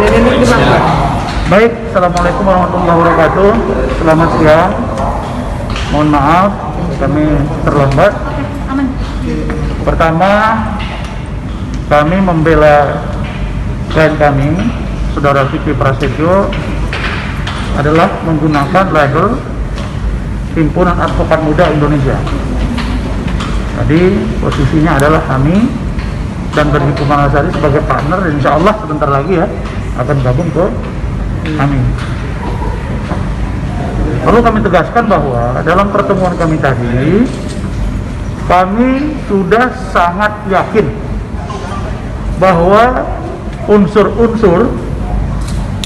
ini gimana? Baik, assalamualaikum warahmatullahi wabarakatuh. Selamat siang. Mohon maaf, kami terlambat. Pertama, kami membela klien kami, Saudara Vicky Prasetyo, adalah menggunakan label Himpunan Advokat Muda Indonesia. Tadi posisinya adalah kami dan Berhimpunan Malasari sebagai partner, dan insya Allah sebentar lagi ya akan gabung ke kami. Perlu kami tegaskan bahwa dalam pertemuan kami tadi, kami sudah sangat yakin bahwa unsur-unsur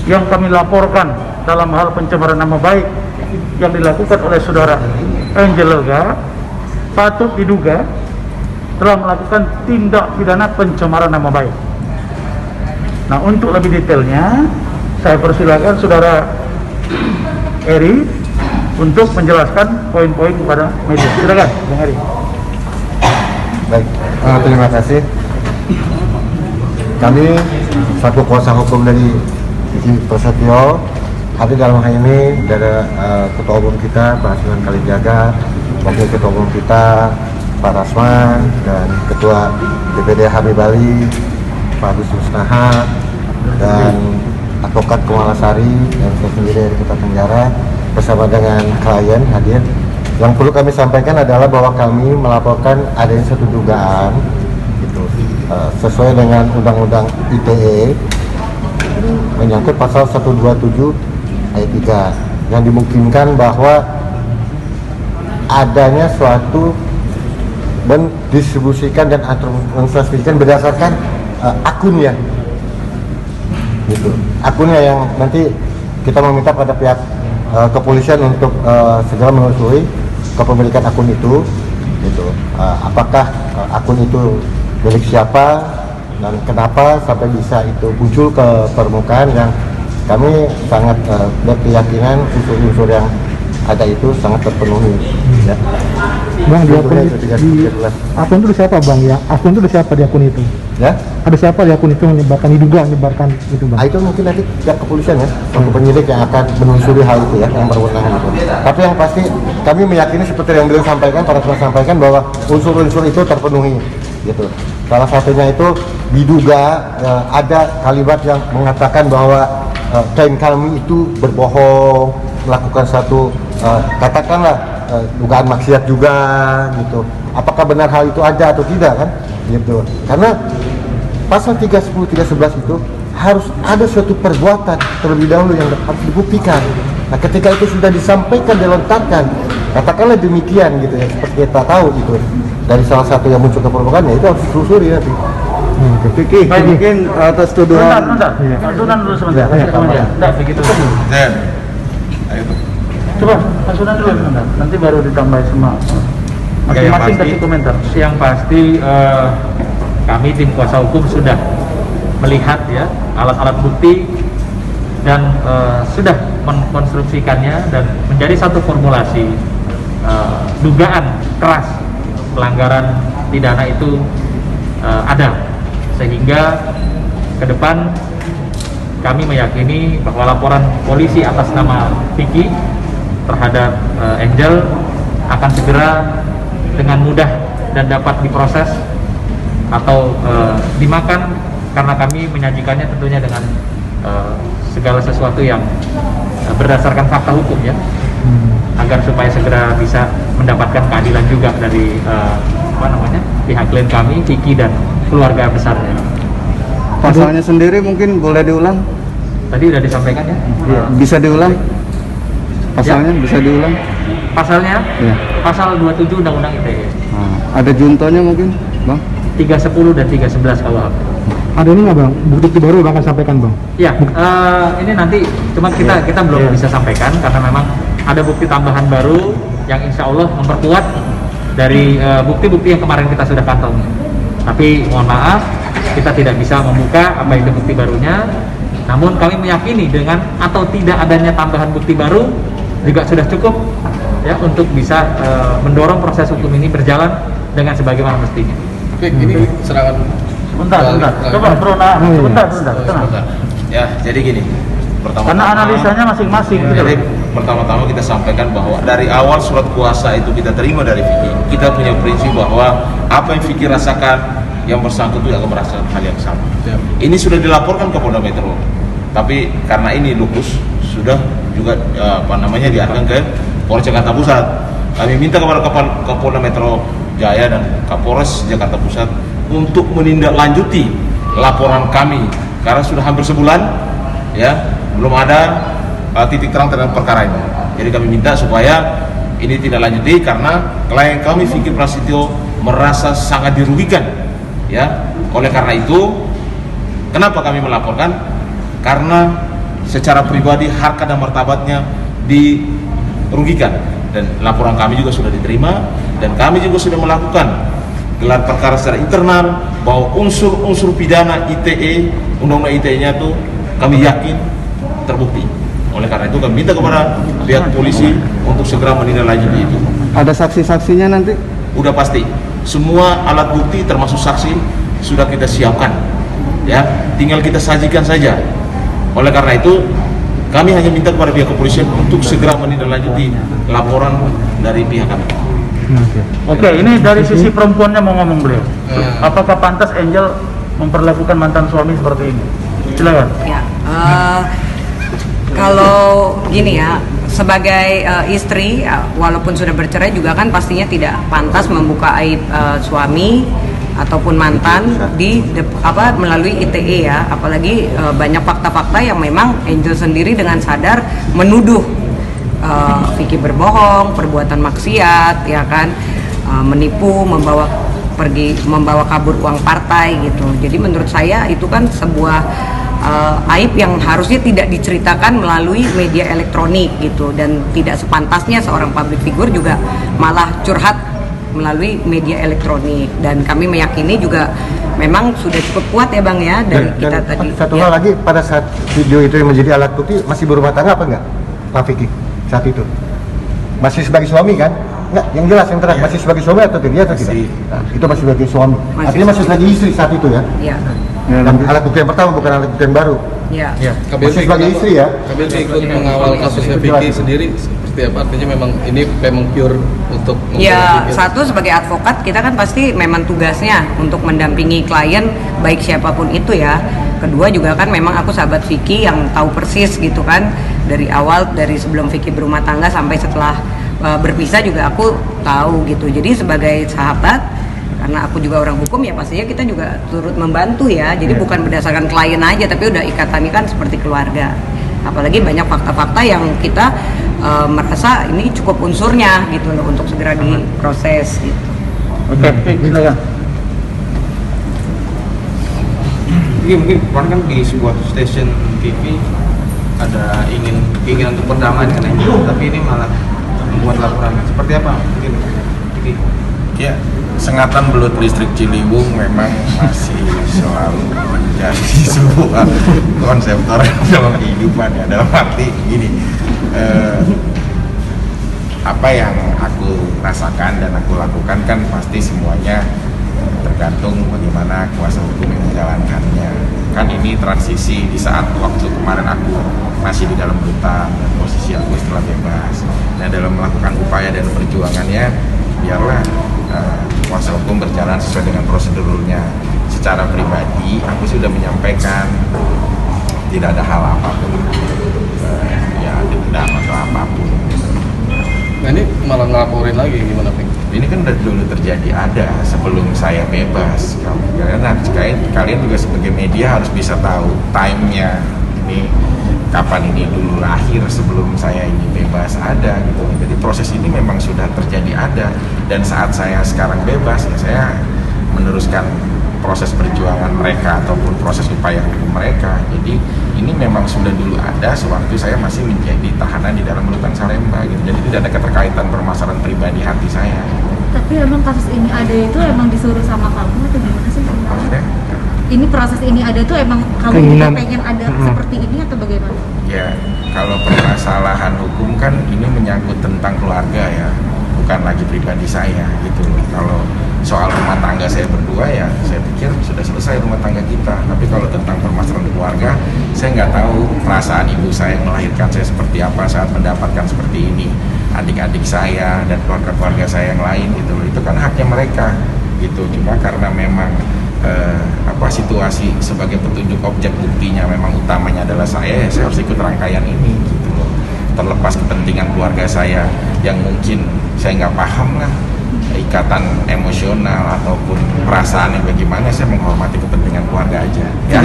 yang kami laporkan dalam hal pencemaran nama baik yang dilakukan oleh saudara Angel Lega patut diduga telah melakukan tindak pidana pencemaran nama baik. Nah, untuk lebih detailnya, saya persilakan saudara Eri untuk menjelaskan poin-poin kepada media. Silakan, Bung Eri. Baik, terima kasih. Kami selaku kuasa hukum dari Vicky Prasetyo hadir dalam hal ini dari Ketua Umum kita Pak Hasman Kalijaga, Wakil Ketua Umum kita Pak Rasman, dan Ketua DPD HB Bali Pak Agus Musnaha, dan Advokat Kumalasari, dan saya sendiri dari Kota Tenggara bersama dengan klien hadir. Yang perlu kami sampaikan adalah bahwa kami melaporkan adanya satu dugaan gitu, sesuai dengan Undang-Undang ITE menyangkut pasal 127 ayat 3 yang dimungkinkan bahwa adanya suatu mendistribusikan dan mentransmisikan berdasarkan akunnya gitu. Akunnya yang nanti kita meminta pada pihak kepolisian untuk segera menelusuri kepemilikan akun itu gitu. Apakah akun itu milik siapa dan kenapa sampai bisa itu muncul ke permukaan, yang kami sangat berkeyakinan unsur-unsur yang ada itu sangat terpenuhi. Ya. Bang, di akun itu siapa bang? Ya, akun itu siapa di akun itu? Ya? Ada siapa di akun itu diduga menyebarkan itu bang? Itu mungkin nanti pihak kepolisian ya, penyidik yang akan menelusuri hal itu ya, yang berwenang itu. Tapi yang pasti kami meyakini seperti yang beliau sampaikan, para teman sampaikan bahwa unsur-unsur itu terpenuhi gitu. Salah satunya itu diduga ada kalimat yang mengatakan bahwa klien kami itu berbohong, melakukan satu katakanlah dugaan maksiat juga gitu. Apakah benar hal itu ada atau tidak kan? Gitu. Karena pasal 310, 311 itu harus ada suatu perbuatan terlebih dahulu yang harus dibuktikan. Nah, ketika itu sudah disampaikan, dilontarkan, katakanlah demikian gitu ya, seperti kita tahu itu dari salah satu yang muncul ke permukaan, ya itu harus ditelusuri nanti. Vicky, mungkin atas tuduhan. Asunan dulu sebentar. Tidak begitu. Coba, asunan dulu sebentar. Nanti baru ditambah semua. Masing-masing kasih komentar. Yang pasti kami tim kuasa hukum sudah melihat ya alat-alat bukti dan sudah mengkonstruksikannya dan menjadi satu formulasi dugaan keras pelanggaran pidana itu ada, sehingga ke depan kami meyakini bahwa laporan polisi atas nama Vicky terhadap Angel akan segera dengan mudah dan dapat diproses atau dimakan, karena kami menyajikannya tentunya dengan segala sesuatu yang berdasarkan fakta hukum ya, agar supaya segera bisa mendapatkan keadilan juga dari pihak klien kami, Vicky dan keluarga besarnya. Pasalnya sendiri mungkin boleh diulang? Tadi sudah disampaikan ya? Bisa diulang? Pasalnya bisa diulang? Pasalnya? Ya. Pasal 27 Undang-Undang ITE. Ada juntonya mungkin, Bang? 310 dan 311 KUHP. Ada ini nggak bang? Bukti baru bang akan sampaikan bang? Ya, ini nanti cuma kita belum bisa sampaikan karena memang ada bukti tambahan baru yang insya Allah memperkuat dari bukti-bukti yang kemarin kita sudah kantongi. Tapi mohon maaf, kita tidak bisa membuka apa itu bukti barunya. Namun kami meyakini dengan atau tidak adanya tambahan bukti baru juga sudah cukup ya untuk bisa mendorong proses hukum ini berjalan dengan sebagaimana mestinya. Oke, ini serangan. Sebentar. Coba Brona, sebentar. Ya, jadi gini. Karena analisanya masing-masing gitu Jadi loh. pertama-tama kita sampaikan bahwa dari awal surat kuasa itu kita terima dari Vicky. Kita punya prinsip bahwa apa yang Vicky rasakan, yang bersangkutan juga akan merasakan hal yang sama. Ini sudah dilaporkan ke Polda Metro, tapi karena ini lupus sudah juga diarahkan ke Polres Jakarta Pusat. Kami minta kepada Kapolda Metro Jaya dan Kapolres Jakarta Pusat untuk menindaklanjuti laporan kami karena sudah hampir sebulan ya belum ada titik terang terhadap perkara ini. Jadi kami minta supaya ini tidak lanjuti karena klien kami Vicky Prasetyo merasa sangat dirugikan ya. Oleh karena itu kenapa kami melaporkan? Karena secara pribadi harkat dan martabatnya dirugikan dan laporan kami juga sudah diterima dan kami juga sudah melakukan gelar perkara secara internal bahwa unsur-unsur pidana ITE, undang-undang ITE-nya itu kami yakin terbukti. Oleh karena itu kami minta kepada pihak polisi untuk segera menindaklanjuti itu. Ada saksi-saksinya nanti? Udah pasti. Semua alat bukti termasuk saksi sudah kita siapkan. Ya, tinggal kita sajikan saja. Oleh karena itu kami hanya minta kepada pihak kepolisian untuk segera menindaklanjuti laporan dari pihak kami. Oke, ini dari sisi perempuannya mau ngomong beliau. Apakah pantas Angel memperlakukan mantan suami seperti ini? Silakan. Ya, kalau gini ya, sebagai istri, walaupun sudah bercerai juga kan pastinya tidak pantas membuka aib suami ataupun mantan melalui ITE ya, apalagi banyak fakta-fakta yang memang Angel sendiri dengan sadar menuduh Vicky berbohong, perbuatan maksiat, ya kan, menipu, membawa kabur uang partai gitu. Jadi menurut saya itu kan sebuah aib yang harusnya tidak diceritakan melalui media elektronik gitu, dan tidak sepantasnya seorang public figure juga malah curhat melalui media elektronik. Dan kami meyakini juga memang sudah cukup kuat ya Bang ya dari kita tadi. Satu hal lagi, pada saat video itu yang menjadi alat bukti masih berumah tangga apa enggak Pak Vicky saat itu? Masih sebagai suami kan? Enggak, yang jelas yang terang masih sebagai suami atau tidak? Nah, itu masih sebagai suami. Artinya masih sebagai istri saat itu ya? Iya. Dan alat bukti yang pertama bukan alat bukti yang baru. Iya. Masih sebagai istri ya? KBP ikut mengawal kasusnya Vicky sendiri seperti apa? Artinya memang ini memang pure untuk ya, satu sebagai advokat kita kan pasti memang tugasnya untuk mendampingi klien baik siapapun itu ya. Kedua juga kan memang aku sahabat Vicky yang tahu persis gitu kan, dari awal, dari sebelum Vicky berumah tangga sampai setelah berpisah juga aku tahu gitu. Jadi sebagai sahabat, karena aku juga orang hukum ya pastinya kita juga turut membantu ya. Jadi bukan berdasarkan klien aja, tapi udah ikatannya kan seperti keluarga. Apalagi banyak fakta-fakta yang kita merasa ini cukup unsurnya gitu loh untuk segera diproses gitu. Oke, silakan. Jadi mungkin kemarin kan di sebuah stasiun TV ada keinginan untuk perdamaian kan ya, tapi ini malah membuat laporan. Seperti apa? Mungkin ini. Ya, sengatan belut listrik Ciliwung memang masih selalu menjadi sebuah konseptor dalam kehidupan ya. Dalam arti gini, apa yang aku rasakan dan aku lakukan kan pasti semuanya tergantung bagaimana kuasa hukum yang menjalankannya. Kan ini transisi di saat waktu kemarin aku masih di dalam rutan dan posisi aku setelah bebas. Nah, dalam melakukan upaya dan perjuangannya, biarlah kuasa hukum berjalan sesuai dengan prosedurnya. Secara pribadi, aku sudah menyampaikan tidak ada hal apapun, ya dendam atau apapun. Nah ini malah ngelaporin lagi gimana Pink? Ini kan dari dulu terjadi ada sebelum saya bebas. Karena kalian juga sebagai media harus bisa tahu time-nya. Ini kapan ini dulu lahir sebelum saya ini bebas ada gitu. Jadi proses ini memang sudah terjadi ada, dan saat saya sekarang bebas ya saya meneruskan proses perjuangan mereka ataupun proses upaya hukum mereka. Jadi ini memang sudah dulu ada sewaktu saya masih menjadi tahanan di dalam rutan Salemba gitu. Jadi tidak ada keterkaitan permasalahan pribadi hati saya. Tapi emang kasus ini ada itu emang disuruh sama kamu atau gimana sih sebenarnya? Ini proses ini ada tuh emang kamu juga pengen ada seperti ini atau bagaimana? Ya, kalau permasalahan hukum kan ini menyangkut tentang keluarga ya, bukan lagi pribadi saya gitu. Kalau soal rumah tangga saya berdua ya, saya pikir sudah selesai rumah tangga kita. Tapi kalau tentang permasalahan keluarga, Saya nggak tahu perasaan ibu saya yang melahirkan saya seperti apa saat mendapatkan seperti ini. Adik-adik saya dan keluarga-keluarga saya yang lain gitu loh. Itu kan haknya mereka gitu. Cuma karena memang situasi sebagai petunjuk objek buktinya memang utamanya adalah saya, ya saya harus ikut rangkaian ini gitu loh. Terlepas kepentingan keluarga saya yang mungkin saya nggak paham lah ikatan emosional ataupun perasaan yang bagaimana, saya menghormati kepentingan keluarga aja. Ya,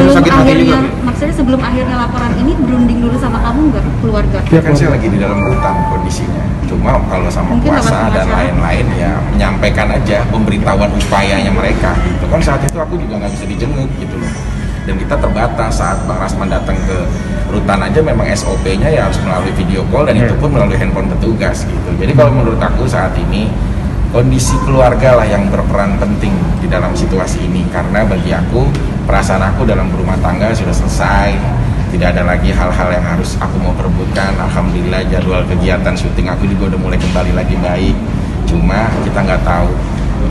sebelum akhirnya laporan ini berunding dulu sama kamu nggak keluarga? Ya kan saya lagi di dalam rutan kondisinya. Cuma kalau sama mungkin kuasa dan lain-lain ya menyampaikan aja pemberitahuan upayanya mereka gitu kan. Saat itu aku juga nggak bisa dijenguk gitu loh. Dan kita terbatas saat Bang Rasman datang ke rutan aja memang SOP-nya ya harus melalui video call dan itu pun melalui handphone petugas gitu. Jadi kalau menurut aku saat ini kondisi keluarga lah yang berperan penting di dalam situasi ini, karena bagi aku perasaan aku dalam berumah tangga sudah selesai, tidak ada lagi hal-hal yang harus aku mau perebutkan. Alhamdulillah jadwal kegiatan syuting aku juga udah mulai kembali lagi baik. Cuma kita nggak tahu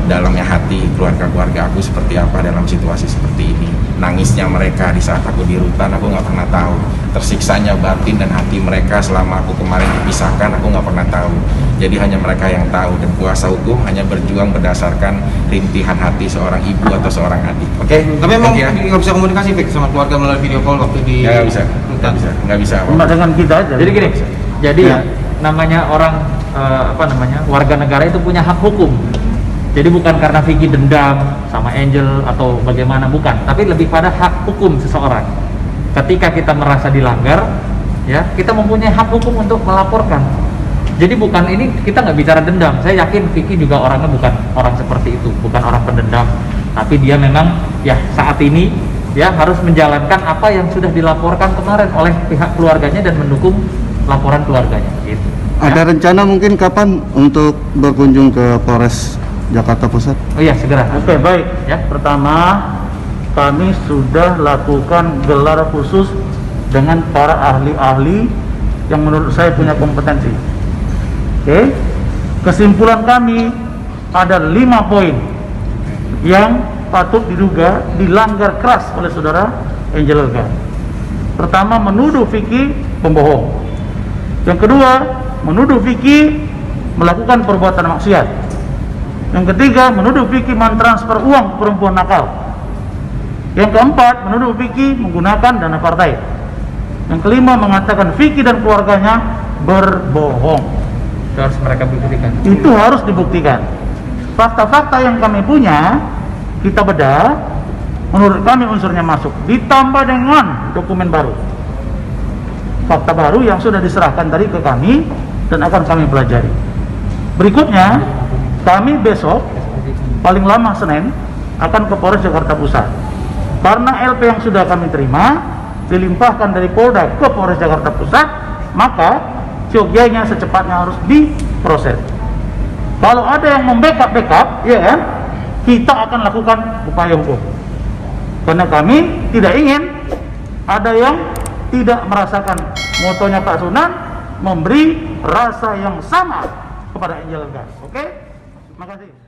dalamnya hati keluarga-keluarga aku seperti apa dalam situasi seperti ini. Nangisnya mereka di saat aku di rutan aku nggak pernah tahu. Tersiksanya batin dan hati mereka selama aku kemarin dipisahkan aku nggak pernah tahu. Jadi hanya mereka yang tahu, dan kuasa hukum hanya berjuang berdasarkan rintihan hati seorang ibu atau seorang adik. Oke? Tapi emang nggak bisa komunikasi Fik sama keluarga melalui video call waktu di nggak bisa. Cuma dengan kita aja. Jadi gini, namanya orang warga negara itu punya hak hukum. Jadi bukan karena Vicky dendam sama Angel atau bagaimana, bukan, tapi lebih pada hak hukum seseorang. Ketika kita merasa dilanggar, ya kita mempunyai hak hukum untuk melaporkan. Jadi bukan ini, kita nggak bicara dendam. Saya yakin Vicky juga orangnya bukan orang seperti itu, bukan orang pendendam. Tapi dia memang ya saat ini ya harus menjalankan apa yang sudah dilaporkan kemarin oleh pihak keluarganya dan mendukung laporan keluarganya. Gitu. Ada rencana mungkin kapan untuk berkunjung ke Polres Jakarta Pusat? Oh iya, segera. Oke, baik. Ya, pertama kami sudah lakukan gelar khusus dengan para ahli-ahli yang menurut saya punya kompetensi. Oke. Kesimpulan kami ada 5 poin yang patut diduga dilanggar keras oleh saudara Angel Elga. Pertama, menuduh Vicky pembohong. Yang kedua, menuduh Vicky melakukan perbuatan maksiat. Yang ketiga, menuduh Vicky mentransfer uang perempuan nakal. Yang keempat, menuduh Vicky menggunakan dana partai. Yang kelima, mengatakan Vicky dan keluarganya berbohong. Itu harus mereka buktikan. Itu harus dibuktikan. Fakta-fakta yang kami punya, kita bedah. Menurut kami unsurnya masuk. Ditambah dengan dokumen baru. Fakta baru yang sudah diserahkan tadi ke kami dan akan kami pelajari. Berikutnya, kami besok paling lama Senin akan ke Polres Jakarta Pusat. Karena LP yang sudah kami terima dilimpahkan dari Polda ke Polres Jakarta Pusat, maka siogyanya secepatnya harus diproses. Kalau ada yang membackup, ya kan, kita akan lakukan upaya hukum. Karena kami tidak ingin ada yang tidak merasakan motonya Pak Sunan memberi rasa yang sama kepada Angel Elga. Oke? Terima kasih.